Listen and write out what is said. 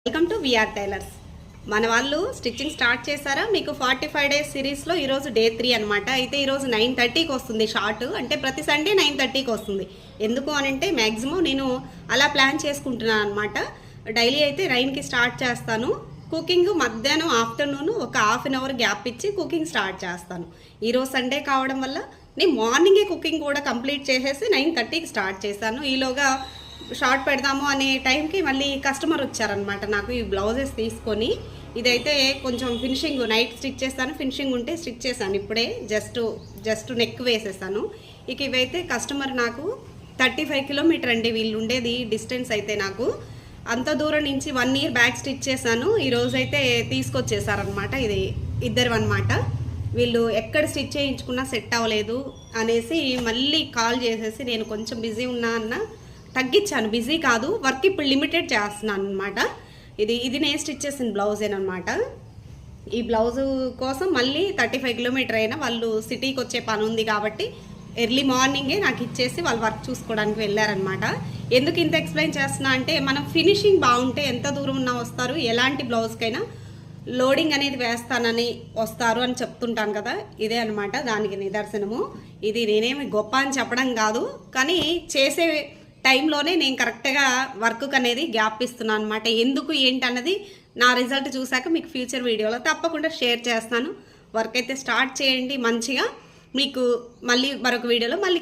Welcome to VR tailors. మన వాళ్ళు stitching start చేశారా? మీకు 45 డేస్ సిరీస్లో ఈరోజు డే 3 అనమాట. అయితే ఈరోజు 9:30కి వస్తుంది షార్ట్. అంటే ప్రతి సండే 9:30కి వస్తుంది. ఎందుకు అని అంటే మ్యాక్సిమం నేను అలా ప్లాన్ చేసుకుంటున్నాను అనమాట. డైలీ అయితే 9కి స్టార్ట్ చేస్తాను. కుకింగ్ మధ్యాహ్నం ఆఫ్టర్నూన్ ఒక హాఫ్ అన్ అవర్ గ్యాప్ ఇచ్చి కుకింగ్ స్టార్ట్ చేస్తాను. ఈరోజు సండే కావడం వల్ల నేను మార్నింగే కుకింగ్ కూడా కంప్లీట్ చేసేసి 9:30కి స్టార్ట్ చేశాను. ఈలోగా షార్ట్ పెడదాము అనే టైంకి మళ్ళీ కస్టమర్ వచ్చారనమాట నాకు ఈ బ్లౌజెస్ తీసుకొని. ఇదైతే కొంచెం ఫినిషింగ్ నైట్ స్టిచ్ చేస్తాను, ఫినిషింగ్ ఉంటే స్టిచ్ చేశాను ఇప్పుడే. జస్ట్ నెక్ వేసేసాను. ఇక ఇవైతే కస్టమర్ నాకు 35 కిలోమీటర్ అండి వీళ్ళు ఉండేది డిస్టెన్స్. అయితే నాకు అంత దూరం నుంచి 1 ఇయర్ బ్యాక్ స్టిచ్ చేశాను. ఈరోజైతే తీసుకొచ్చేసారనమాట. ఇది ఇద్దరు అనమాట. వీళ్ళు ఎక్కడ స్టిచ్ చేయించుకున్నా సెట్ అవ్వలేదు అనేసి మళ్ళీ కాల్ చేసేసి నేను కొంచెం బిజీ ఉన్నా అన్న తగ్గించాను. బిజీ కాదు, వర్క్ ఇప్పుడు లిమిటెడ్ చేస్తున్నాను అనమాట. ఇది నేను స్టిచ్ చేసిన బ్లౌజేనమాట. ఈ బ్లౌజు కోసం మళ్ళీ 35 కిలోమీటర్ అయినా వాళ్ళు సిటీకి వచ్చే పని ఉంది కాబట్టి ఎర్లీ మార్నింగే నాకు ఇచ్చేసి వాళ్ళు వర్క్ చూసుకోవడానికి వెళ్ళారనమాట. ఎందుకు ఇంత ఎక్స్ప్లెయిన్ చేస్తున్నా అంటే మనం ఫినిషింగ్ బాగుంటే ఎంత దూరం ఉన్నా వస్తారు. ఎలాంటి బ్లౌజ్కైనా లోడింగ్ అనేది వేస్తానని వస్తారు అని చెప్తుంటాను కదా, ఇదే అనమాట దానికి నిదర్శనము. ఇది నేనేమి గొప్ప అని చెప్పడం కాదు, కానీ చేసే టైంలోనే నేను కరెక్ట్గా వర్క్ అనేది గ్యాప్ ఇస్తున్నాను అనమాట. ఎందుకు ఏంటి అన్నది నా రిజల్ట్ చూశాక మీకు ఫ్యూచర్ వీడియోలో తప్పకుండా షేర్ చేస్తాను. వర్క్ అయితే స్టార్ట్ చేయండి మంచిగా. మీకు మళ్ళీ మరొక వీడియోలో మళ్ళీ